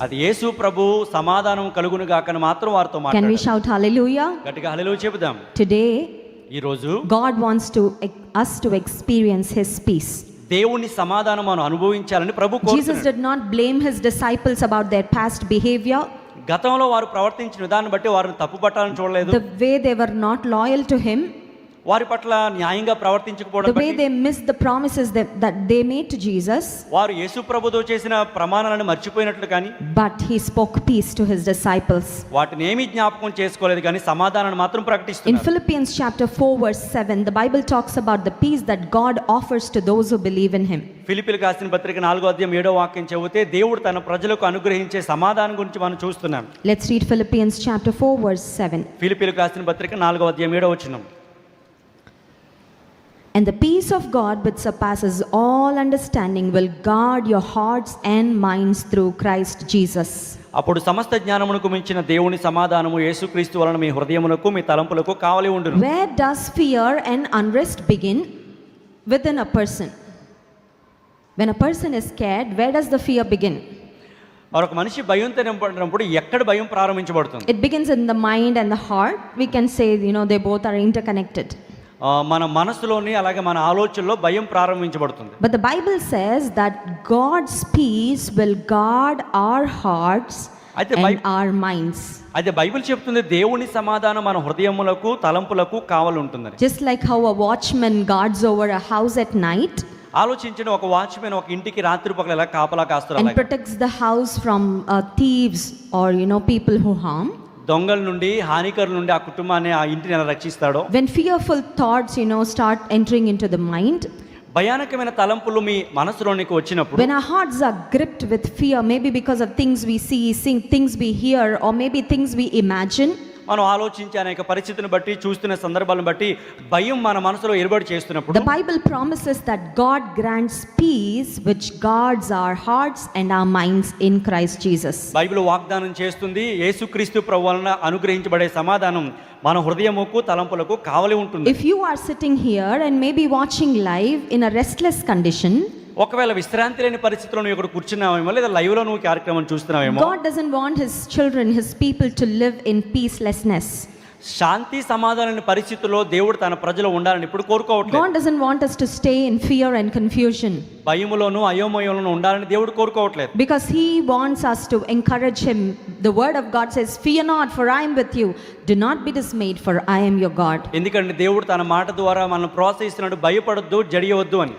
అది యేసు ప్రభు సమాధానం కలుగును గాకని మాత్రం వారితో Can we మాట్లాడారు. shout hallelujah? గట్టిగా హల్లెలూయా చెబుదాం. Today, ఈ రోజు God wants us to experience His peace. దేవుని సమాధానం మనం అనుభవించాలని ప్రభు Jesus కోరుతున్నాడు. did not blame His disciples about their past behavior, గతంలో వారు ప్రవర్తించిన విధానం బట్టి వారిని తప్పుపట్టాలని చూడలేదు. the way they were not loyal to Him, వారి పట్ల న్యాయంగా the ప్రవర్తించకపోవడం way బట్టి they missed the promises that they made to Jesus. వారు యేసు ప్రభుతో చేసిన ప్రమాణాలను మర్చిపోయినట్లు కానీ But He spoke peace to His disciples. వాటిని ఏమీ జ్ఞాపకం చేసుకోలేదు కానీ సమాధానాన్ని మాత్రం In ప్రకటిస్తున్నారు. Philippians chapter 4 verse 7, the Bible talks about the peace that God offers to those who believe in Him. ఫిలిప్పీయులకు రాసిన పత్రిక 4:7 చదివితే దేవుడు తన ప్రజలకు అనుగ్రహించే సమాధానం గురించి మనం చూస్తున్నాం. Let's read Philippians chapter 4 verse 7. ఫిలిప్పీయులకు రాసిన పత్రిక 4:7 And the peace of God which surpasses all understanding will guard your hearts and minds through Christ Jesus. అప్పుడు సమస్త జ్ఞానమునకు మించిన దేవుని సమాధానము యేసుక్రీస్తు వలన మీ హృదయమునకు మీ తలంపులకు కావలి ఉండును. Where does fear and unrest begin? Within a person. When a person is scared, where does the fear begin? మరొక మనిషి భయంతో నింపబడినప్పుడు ఎక్కడ భయం ప్రారంభించబడుతుంది? It begins in the mind and the heart. We can say, they both are interconnected. మన మనసులోని అలాగే మన ఆలోచనలో భయం ప్రారంభించబడుతుంది. But the Bible says that God's peace will guard our hearts and our minds. అయితే బైబిల్ చెప్తుంది దేవుని సమాధానం మన హృదయములకు తలంపులకు కావలి ఉంటుందని. Just like how a watchman guards over a house at night ఆలోచించిన ఒక వాచ్మెన్ ఒక ఇంటికి రాత్రి పగలు ఎలా కాపలా కాస్తారు and protects the house from thieves or people who harm. దొంగల నుండి హానికరుల నుండి ఆ కుటుంబాన్ని ఆ ఇంటిని ఎలా రక్షిస్తాడో, When fearful thoughts start entering into the mind, భయానకమైన తలంపులు మీ మనసులోనికి వచ్చినప్పుడు, when our hearts are gripped with fear, maybe because of things we see, things we hear, or maybe things we imagine, మనం ఆలోచించే అనేక పరిస్థితిని బట్టి చూస్తున్న సందర్భాలను బట్టి భయం మన మనసులో ఏర్పాటు చేస్తున్నప్పుడు, the Bible promises that God grants peace which guards our hearts and our minds in Christ Jesus. Bible వాగ్దానం చేస్తుంది యేసుక్రీస్తు ప్రభు వలన అనుగ్రహించబడే సమాధానం మన హృదయముకు తలంపులకు కావలి ఉంటుంది. If you are sitting here and maybe watching live in a restless condition, ఒకవేళ విశ్రాంతి లేని పరిస్థితుల్లో నువ్వు ఇక్కడ కూర్చున్నావేమో లేదా లైవ్ లో నువ్వు కార్యక్రమం చూస్తున్నావేమో, God doesn't want His children, His people to live in peacelessness. శాంతి సమాధాన పరిస్థితుల్లో దేవుడు తన ప్రజలు ఉండాలని ఇప్పుడు కోరుకోవట్లేదు. God doesn't want us to stay in fear and confusion. భయములోను అయోమయంలోను ఉండాలని దేవుడు కోరుకోవట్లేదు. Because He wants us to encourage Him. The word of God says, "Fear not, for I am with you. Do not be dismayed, for I am your God." ఎందుకంటే దేవుడు తన మాట ద్వారా మనల్ని ప్రోత్సహిస్తున్నాడు, భయపడొద్దు, జడియవద్దు అని.